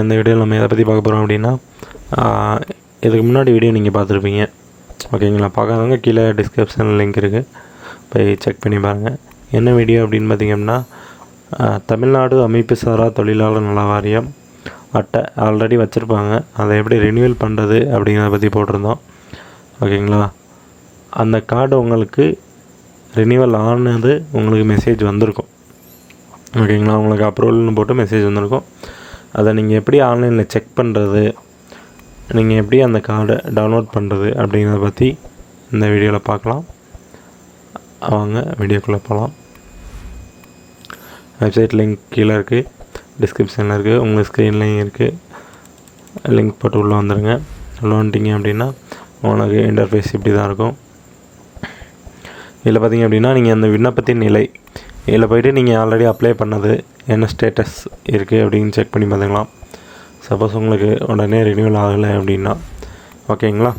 இந்த வீடியோவில் நம்ம எதை பற்றி பார்க்க போகிறோம் அப்படின்னா, இதுக்கு முன்னாடி வீடியோ நீங்கள் பார்த்துருப்பீங்க. ஓகேங்களா? பார்க்காதவங்க கீழே டிஸ்கிரிப்ஷனில் லிங்க் இருக்குது, போய் செக் பண்ணி பாருங்கள். என்ன வீடியோ அப்படின்னு பார்த்திங்கன்னா, தமிழ்நாடு அமைப்பு சாரா தொழிலாளர் நல வாரியம் அட்டை ஆல்ரெடி வச்சுருப்பாங்க, அதை எப்படி ரினியூவல் பண்ணுறது அப்படிங்கிறத பற்றி போட்டிருந்தோம். ஓகேங்களா? அந்த கார்டு உங்களுக்கு ரினியூவல் ஆனது உங்களுக்கு மெசேஜ் வந்திருக்கும். ஓகேங்களா? உங்களுக்கு அப்ரூவல்னு போட்டு மெசேஜ் வந்திருக்கும். அதை நீங்கள் எப்படி ஆன்லைனில் செக் பண்ணுறது, நீங்கள் எப்படி அந்த கார்டை டவுன்லோட் பண்ணுறது அப்படிங்கிறத பற்றி இந்த வீடியோவில் பார்க்கலாம். வாங்க வீடியோக்குள்ளே போகலாம். வெப்சைட் லிங்க் கீழே இருக்குது, டிஸ்கிரிப்ஷனில் இருக்குது, உங்கள் ஸ்க்ரீன்லேயும் இருக்குது. லிங்க் போட்டு உள்ளே வந்துடுங்க. உள்ளே வந்துட்டிங்க அப்படின்னா உங்களுக்கு இன்டர்ஃபேஸ் இப்படி தான் இருக்கும். இதில் பார்த்திங்க அப்படின்னா நீங்கள் அந்த விண்ணப்பத்தின் நிலை, இதில் போய்ட்டு நீங்கள் ஆல்ரெடி அப்ளை பண்ணது என்ன ஸ்டேட்டஸ் இருக்குது அப்படின்னு செக் பண்ணி பார்த்துக்கலாம். சப்போஸ் உங்களுக்கு உடனே ரினியூவல் ஆகலை அப்படின்னா. ஓகேங்களா?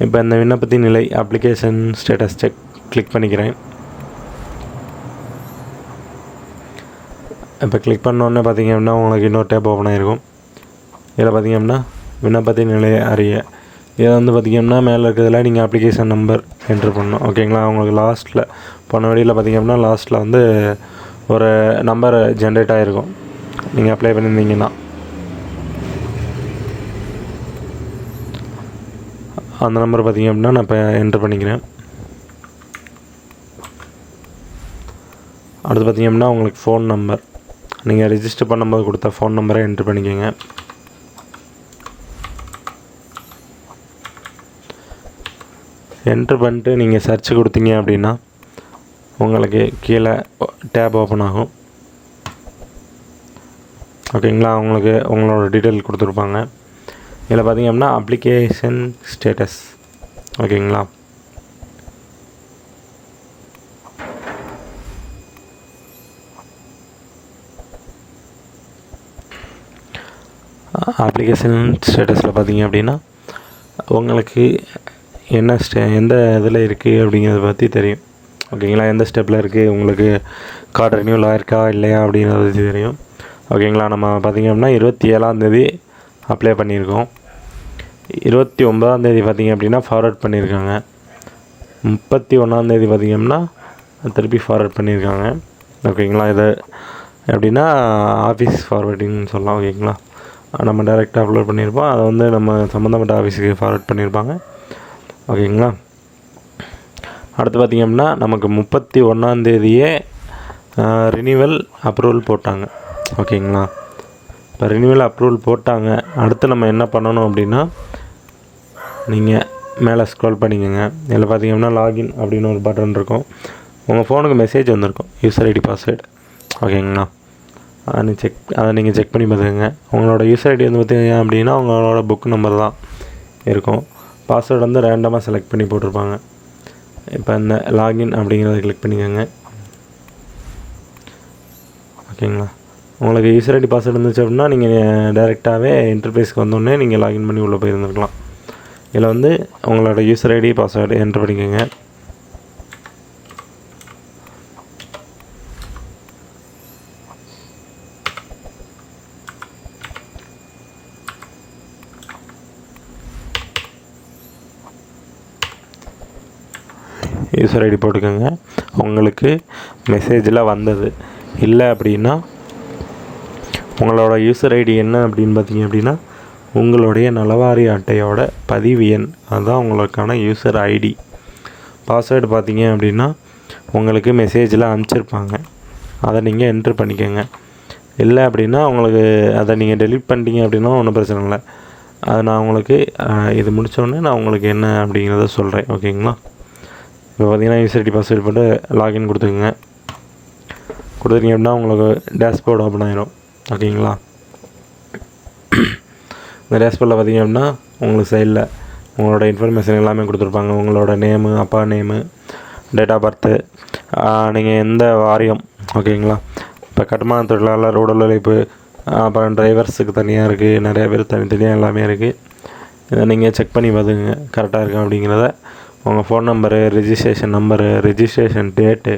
இப்போ இந்த விண்ணப்பத்தின் நிலை அப்ளிகேஷன் ஸ்டேட்டஸ் செக் கிளிக் பண்ணிக்கிறேன். இப்போ கிளிக் பண்ணோன்னே பார்த்திங்க அப்படின்னா உங்களுக்கு இன்னொரு டேப் ஓப்பன் ஆகிருக்கும். இதில் பார்த்திங்க அப்படின்னா விண்ணப்பத்தின் நிலையை அறிய, இதை வந்து பார்த்திங்கன்னா மேலே இருக்கிறதுல நீங்கள் அப்ளிகேஷன் நம்பர் என்ட்ரு பண்ணணும். ஓகேங்களா? உங்களுக்கு லாஸ்ட்டில் போன வழியில் பார்த்திங்க அப்படின்னா லாஸ்ட்டில் வந்து ஒரு நம்பர் ஜென்ரேட் ஆகிருக்கும், நீங்கள் அப்ளை பண்ணியிருந்தீங்கன்னா. அந்த நம்பர் பார்த்திங்க அப்படின்னா நான் இப்போ என்ட்ரு பண்ணிக்கிறேன். அடுத்து பார்த்திங்க அப்படின்னா உங்களுக்கு ஃபோன் நம்பர், நீங்கள் ரிஜிஸ்டர் பண்ணும்போது கொடுத்த ஃபோன் நம்பரை என்ட்ரு பண்ணிக்கோங்க. என்ட்ரு பண்ணிட்டு நீங்கள் சர்ச் கொடுத்தீங்க அப்படின்னா உங்களுக்கு கீழே டேப் ஓப்பன் ஆகும். ஓகேங்களா? உங்களுக்கு உங்களோட டீட்டெயில் கொடுத்துருப்பாங்க. இதில் பார்த்திங்க அப்படின்னா அப்ளிகேஷன் ஸ்டேட்டஸ். ஓகேங்களா? அப்ளிகேஷன் ஸ்டேட்டஸில் பார்த்திங்க அப்படின்னா உங்களுக்கு என்ன எந்த இதில் இருக்குது அப்படிங்கிறத பற்றி தெரியும். ஓகேங்களா? எந்த ஸ்டெப்பில் இருக்குது, உங்களுக்கு கார்டு ரினியூவல் ஆகிருக்கா இல்லையா அப்படிங்கிறத பற்றி தெரியும். ஓகேங்களா? நம்ம பார்த்திங்க அப்படின்னா 27ஆந்தேதி அப்ளை பண்ணியிருக்கோம். 29ஆந்தேதி பார்த்திங்க அப்படின்னா ஃபார்வர்ட் பண்ணியிருக்காங்க. 31ஆந்தேதி பார்த்திங்க அப்படின்னா திருப்பி ஃபார்வர்ட் பண்ணியிருக்காங்க. ஓகேங்களா? இது எப்படின்னா ஆஃபீஸ் ஃபார்வர்டிங்னு சொல்லலாம். ஓகேங்களா? நம்ம டைரெக்டாக அப்லோட் பண்ணியிருப்போம், அதை வந்து நம்ம சம்மந்தப்பட்ட ஆஃபீஸுக்கு ஃபார்வர்ட் பண்ணியிருப்பாங்க. ஓகேங்களா? அடுத்து பார்த்திங்க அப்படின்னா நமக்கு 31ஆந்தேதியே ரினியூவல் அப்ரூவல் போட்டாங்க. ஓகேங்களா? இப்போ ரினியூவல் அப்ரூவல் போட்டாங்க. அடுத்து நம்ம என்ன பண்ணணும் அப்படின்னா, நீங்கள் மேலே ஸ்க்ரோல் பண்ணிக்கோங்க. இதில் பார்த்திங்க அப்படின்னா லாகின் அப்படின்னு ஒரு பட்டன் இருக்கும். உங்கள் ஃபோனுக்கு மெசேஜ் வந்திருக்கும், யூசர் ஐடி பாஸ்வேர்டு. ஓகேங்களா? அதை நீங்கள் செக் பண்ணி பார்த்துக்கோங்க. உங்களோட யூசர் ஐடி வந்து பார்த்திங்க அப்படின்னா உங்களோட புக் நம்பர் தான் இருக்கும். பாஸ்வேர்டு வந்து ரேண்டமாக செலக்ட் பண்ணி போட்டிருப்பாங்க. இப்போ இந்த லாகின் அப்படிங்கிறத கிளிக் பண்ணிக்கோங்க. ஓகேங்களா? உங்களுக்கு யூசர் ஐடி பாஸ்வேர்டு இருந்துச்சு அப்படின்னா நீங்கள் டைரெக்டாகவே இன்டர்ஃபேஸ்க்கு வந்தோடனே நீங்கள் லாகின் பண்ணி உள்ளே போயிருந்துருக்கலாம். இதில் வந்து உங்களோட யூசர் ஐடி பாஸ்வேர்டு என்ட்ரு பண்ணிக்கோங்க. யூசர் ஐடி போட்டுக்கோங்க. உங்களுக்கு மெசேஜில் வந்தது இல்லை அப்படின்னா உங்களோட யூசர் ஐடி என்ன அப்படின்னு பார்த்திங்க அப்படின்னா உங்களுடைய நலவாரி அட்டையோட பதிவு எண், அதுதான் உங்களுக்கான யூசர் ஐடி. பாஸ்வேர்டு பார்த்திங்க அப்படின்னா உங்களுக்கு மெசேஜில் அனுப்பிச்சிருப்பாங்க, அதை நீங்கள் என்ட்ரு பண்ணிக்கோங்க. இல்லை அப்படின்னா உங்களுக்கு அதை நீங்கள் டெலீட் பண்ணிட்டீங்க அப்படின்னா ஒன்றும் பிரச்சனை இல்லை. அதை நான் உங்களுக்கு இது முடித்தோடனே நான் உங்களுக்கு என்ன அப்படிங்கிறத சொல்கிறேன். ஓகேங்களா? இப்போ பார்த்திங்கன்னா யூசர் ஐடி பாஸ்வேர்டு போட்டு லாகின் கொடுத்துக்குங்க. கொடுத்துருங்க அப்படின்னா உங்களுக்கு டேஷ்போர்டு ஓப்பன் ஆகிரும். ஓகேங்களா? இந்த டேஷ்போர்டில் பார்த்திங்க அப்படின்னா உங்களுக்கு சைடில் உங்களோட இன்ஃபர்மேஷன் எல்லாமே கொடுத்துருப்பாங்க. உங்களோட நேமு, அப்பா நேமு, டேட் ஆஃப் பர்த்து, நீங்கள் எந்த வாரியம். ஓகேங்களா? இப்போ கட்டுமான தொழிலாளர், உடல் உழைப்பு, அப்புறம் டிரைவர்ஸுக்கு தனியாக இருக்குது, நிறையா பேர் தனித்தனியாக எல்லாமே இருக்குது. இதை நீங்கள் செக் பண்ணி பார்த்துக்குங்க கரெக்டாக இருக்கா அப்படிங்கிறத. உங்கள் phone number, registration number, registration date.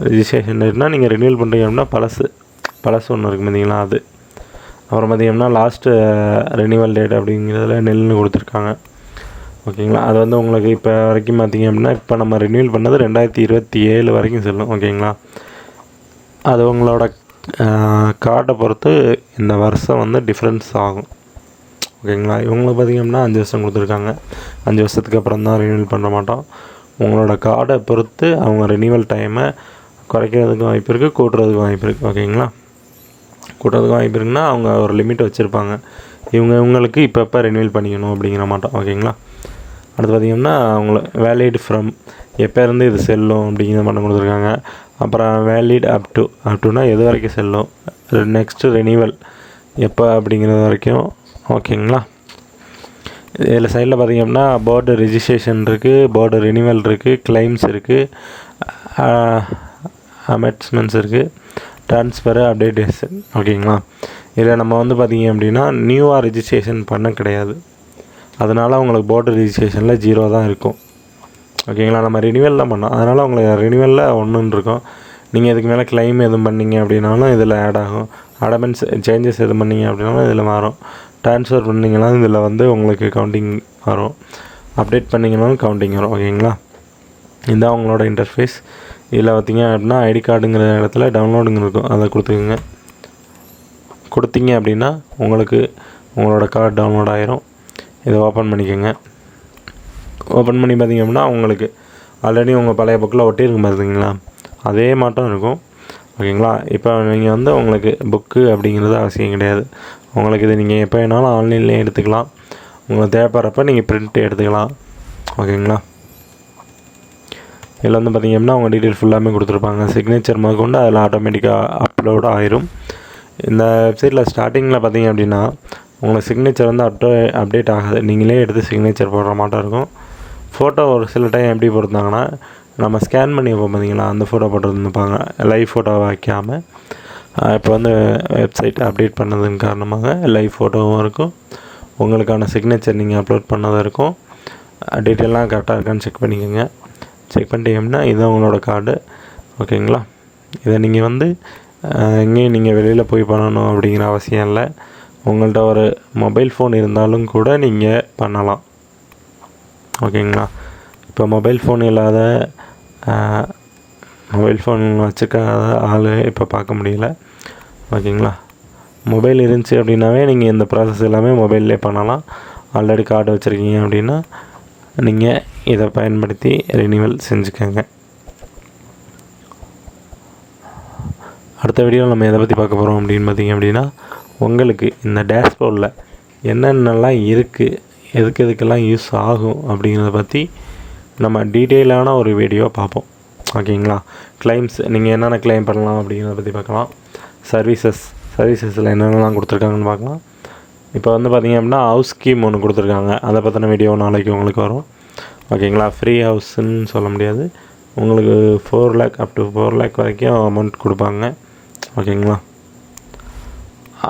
Registration டேட்னால் நீங்கள் ரினியூவல் பண்ணுறீங்க அப்படின்னா பழசு ஒன்று இருக்குது பார்த்தீங்களா, அது அப்புறம் பார்த்திங்கன்னா லாஸ்ட்டு ரெனிவல் டேட் அப்படிங்கிறதுல நெல்லுன்னு கொடுத்துருக்காங்க. ஓகேங்களா. அது வந்து உங்களுக்கு இப்போ வரைக்கும் பார்த்திங்க அப்படின்னா இப்போ நம்ம ரினியூவல் பண்ணது 2027 வரைக்கும் செல்லும். ஓகேங்களா. அது உங்களோட கார்டை பொறுத்து இந்த வருஷம் வந்து டிஃப்ரென்ஸ் ஆகும். ஓகேங்களா. இவங்களுக்கு பார்த்திங்க அப்படின்னா 5 வருஷம் கொடுத்துருக்காங்க. 5 வருஷத்துக்கு அப்புறம் தான் ரினியூவல் பண்ண மாட்டோம். உங்களோட கார்டை பொறுத்து அவங்க ரினியூவல் டைமை குறைக்கிறதுக்கு வாய்ப்பு இருக்குது, கூட்டுறதுக்கு வாய்ப்பு இருக்குது. ஓகேங்களா. கூட்டுறதுக்கு வாய்ப்பு இருக்குன்னா அவங்க ஒரு லிமிட் வச்சுருப்பாங்க. இவங்களுக்கு இப்போ ரினியூவல் பண்ணிக்கணும் அப்படிங்கிற மாட்டோம். ஓகேங்களா. அடுத்து பார்த்திங்கன்னா அவங்கள வேலிட் ஃப்ரம் எப்போ இருந்து இது செல்லும் அப்படிங்கிற மட்டும் கொடுத்துருக்காங்க. அப்புறம் வேலிட் அப்டுனா எது வரைக்கும் செல்லும், நெக்ஸ்ட்டு ரெனியூவல் எப்போ அப்படிங்கிறது வரைக்கும். ஓகேங்களா. இதில் சைடில் பார்த்திங்க அப்படின்னா போர்டு ரிஜிஸ்ட்ரேஷன் இருக்குது, போர்டு ரினியூவல் இருக்குது, கிளைம்ஸ் இருக்குது, அமெண்ட்மெண்ட்ஸ் இருக்குது, ட்ரான்ஸ்ஃபரு, அப்டேட்டேஷன். ஓகேங்களா. இதில் நம்ம வந்து பார்த்திங்க அப்படின்னா நியூவாக ரிஜிஸ்ட்ரேஷன் பண்ண கிடையாது. அதனால் உங்களுக்கு போர்டு ரிஜிஸ்ட்ரேஷனில் 0 தான் இருக்கும். ஓகேங்களா. நம்ம ரினியூவல் தான் பண்ணோம். அதனால் உங்களுக்கு ரினியூவலில் 1 இருக்கும். நீங்கள் இதுக்கு மேலே கிளைம் எதுவும் பண்ணிங்க அப்படின்னாலும் இதில் ஆட் ஆகும். அடமெண்ட்ஸ் சேஞ்சஸ் எதுவும் பண்ணிங்க அப்படின்னாலும் இதில் மாறும். ட்ரான்ஸ்ஃபர் பண்ணிங்கன்னா இதில் வந்து உங்களுக்கு கவுண்டிங் வரும். அப்டேட் பண்ணிங்கனாலும் கவுண்டிங் வரும். ஓகேங்களா. இதுதான் உங்களோட இன்டர்ஃபேஸ். இதில் பார்த்திங்க அப்படின்னா ஐடி கார்டுங்கிற இடத்துல டவுன்லோடுங்க இருக்கும், அதை கொடுத்தீங்க அப்படின்னா உங்களுக்கு உங்களோட கார்டு டவுன்லோட் ஆகிரும். இதை ஓப்பன் பண்ணிக்கோங்க. ஓப்பன் பண்ணி பார்த்திங்க அப்படின்னா உங்களுக்கு ஆல்ரெடி உங்கள் பழைய புக்கில் ஒட்டியிருக்கும் பார்த்திங்களா, அதே மாட்டம் இருக்கும். ஓகேங்களா. இப்போ நீங்கள் வந்து உங்களுக்கு புக்கு அப்படிங்கிறது அவசியம் கிடையாது. உங்களுக்கு இது நீங்கள் எப்போ வேணாலும் ஆன்லைன்லேயே எடுத்துக்கலாம். உங்களுக்கு தேவைப்படுறப்ப நீங்கள் பிரிண்ட் எடுத்துக்கலாம். ஓகேங்களா. இதில் வந்து பார்த்திங்க அப்படின்னா உங்கள் டீட்டெயில் ஃபுல்லாமே கொடுத்துருப்பாங்க. சிக்னேச்சர் முதற்கொண்டு அதில் ஆட்டோமேட்டிக்காக அப்லோட் ஆயிரும். இந்த வெப்சைட்டில் ஸ்டார்டிங்கில் பார்த்திங்க அப்படின்னா உங்களுக்கு சிக்னேச்சர் வந்து அப்டேட் ஆகாது. நீங்களே எடுத்து சிக்னேச்சர் போடுற மாட்டம் இருக்கும். ஃபோட்டோ ஒரு சில டைம் எப்படி போட்டிருந்தாங்கன்னா நம்ம ஸ்கேன் பண்ணி வைப்போம் பார்த்திங்களா, அந்த ஃபோட்டோ போட்டுருந்துப்பாங்க, லைவ் ஃபோட்டோ வைக்காமல். இப்போ வந்து வெப்சைட் அப்டேட் பண்ணதன் காரணமாக லைவ் ஃபோட்டோவும் இருக்கும், உங்களுக்கான சிக்னேச்சர் நீங்கள் அப்லோட் பண்ணதும் இருக்கும். டீட்டெயிலாம் கரெக்டாக இருக்கான்னு செக் பண்ணிக்கோங்க. செக் பண்ணிட்டீங்கன்னா இதுதான் உங்களோட கார்டு. ஓகேங்களா. இதை நீங்கள் வந்து எங்கேயும் நீங்கள் வெளியில் போய் பண்ணணும் அப்படிங்கிற அவசியம் இல்லை. உங்கள்கிட்ட ஒரு மொபைல் ஃபோன் இருந்தாலும் கூட நீங்கள் பண்ணலாம். ஓகேங்களா. இப்போ மொபைல் ஃபோன் இல்லாத மொபைல் ஃபோன் வச்சுக்காத ஆள் இப்போ பார்க்க முடியல. ஓகேங்களா. மொபைல் இருந்துச்சு அப்படின்னாவே நீங்கள் இந்த ப்ராசஸ் எல்லாமே மொபைல்லே பண்ணலாம். ஆல்ரெடி கார்டு வச்சுருக்கீங்க அப்படின்னா நீங்கள் இதை பயன்படுத்தி ரினியூவல் செஞ்சுக்கோங்க. அடுத்த வீடியோவில் நம்ம எதை பற்றி பார்க்க போகிறோம் அப்படின்னு பார்த்திங்க அப்படின்னா உங்களுக்கு இந்த டேஷ்போர்டில் என்னென்னலாம் இருக்குது, எதுக்கெல்லாம் யூஸ் ஆகும் அப்படிங்கிறத பற்றி நம்ம டீட்டெயிலான ஒரு வீடியோ பார்ப்போம். ஓகேங்களா. கிளைம்ஸ் நீங்கள் என்னென்ன கிளைம் பண்ணலாம் அப்படிங்கிறத பற்றி பார்க்கலாம். சர்வீசஸில் என்னென்னலாம் கொடுத்துருக்காங்கன்னு பார்க்கலாம். இப்போ வந்து பார்த்திங்க அப்படின்னா ஹவுஸ் ஸ்கீம் ஒன்று கொடுத்துருக்காங்க, அதை பற்றின வீடியோ நாளைக்கு உங்களுக்கு வரும். ஓகேங்களா. ஃப்ரீ ஹவுஸ்ன்னு சொல்ல முடியாது, உங்களுக்கு 4 lakh அப் டு 4 lakh வரைக்கும் அமௌண்ட் கொடுப்பாங்க. ஓகேங்களா.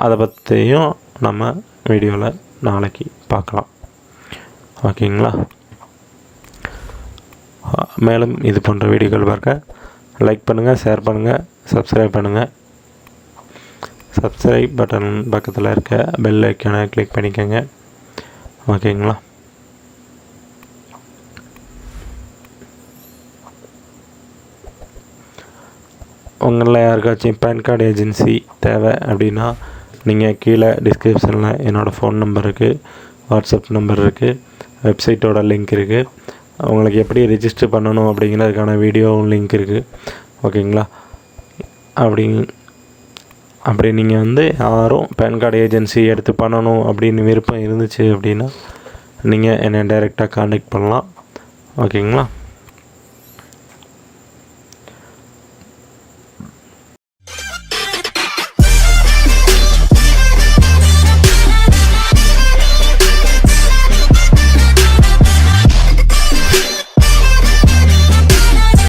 அதை பற்றியும் நம்ம வீடியோவில் நாளைக்கு பார்க்கலாம். ஓகேங்களா. மேலும் இது போன்ற வீடியோக்கள் பார்க்க லைக் பண்ணுங்கள், ஷேர் பண்ணுங்கள், சப்ஸ்கிரைப் பண்ணுங்கள். சப்ஸ்கிரைப் பட்டன் பக்கத்தில் இருக்க பெல் ஐக்கானை கிளிக் பண்ணிக்கோங்க. ஓகேங்களா. உங்களில் யாருக்காச்சும் பேன் கார்டு ஏஜென்சி தேவை அப்படின்னா நீங்கள் கீழே டிஸ்கிரிப்ஷனில் என்னோடய ஃபோன் நம்பர் இருக்குது, வாட்ஸ்அப் நம்பர் இருக்குது, வெப்சைட்டோட லிங்க் இருக்குது. உங்களுக்கு எப்படி ரிஜிஸ்டர் பண்ணணும் அப்படிங்கிறதுக்கான வீடியோவும் லிங்க் இருக்குது. ஓகேங்களா. அப்படி நீங்கள் வந்து யாரும் பேன் கார்டு ஏஜென்சி எடுத்து பண்ணணும் அப்படின்னு விருப்பம் இருந்துச்சு அப்படின்னா நீங்கள் என்னை டைரெக்டாக கான்டாக்ட் பண்ணலாம். ஓகேங்களா.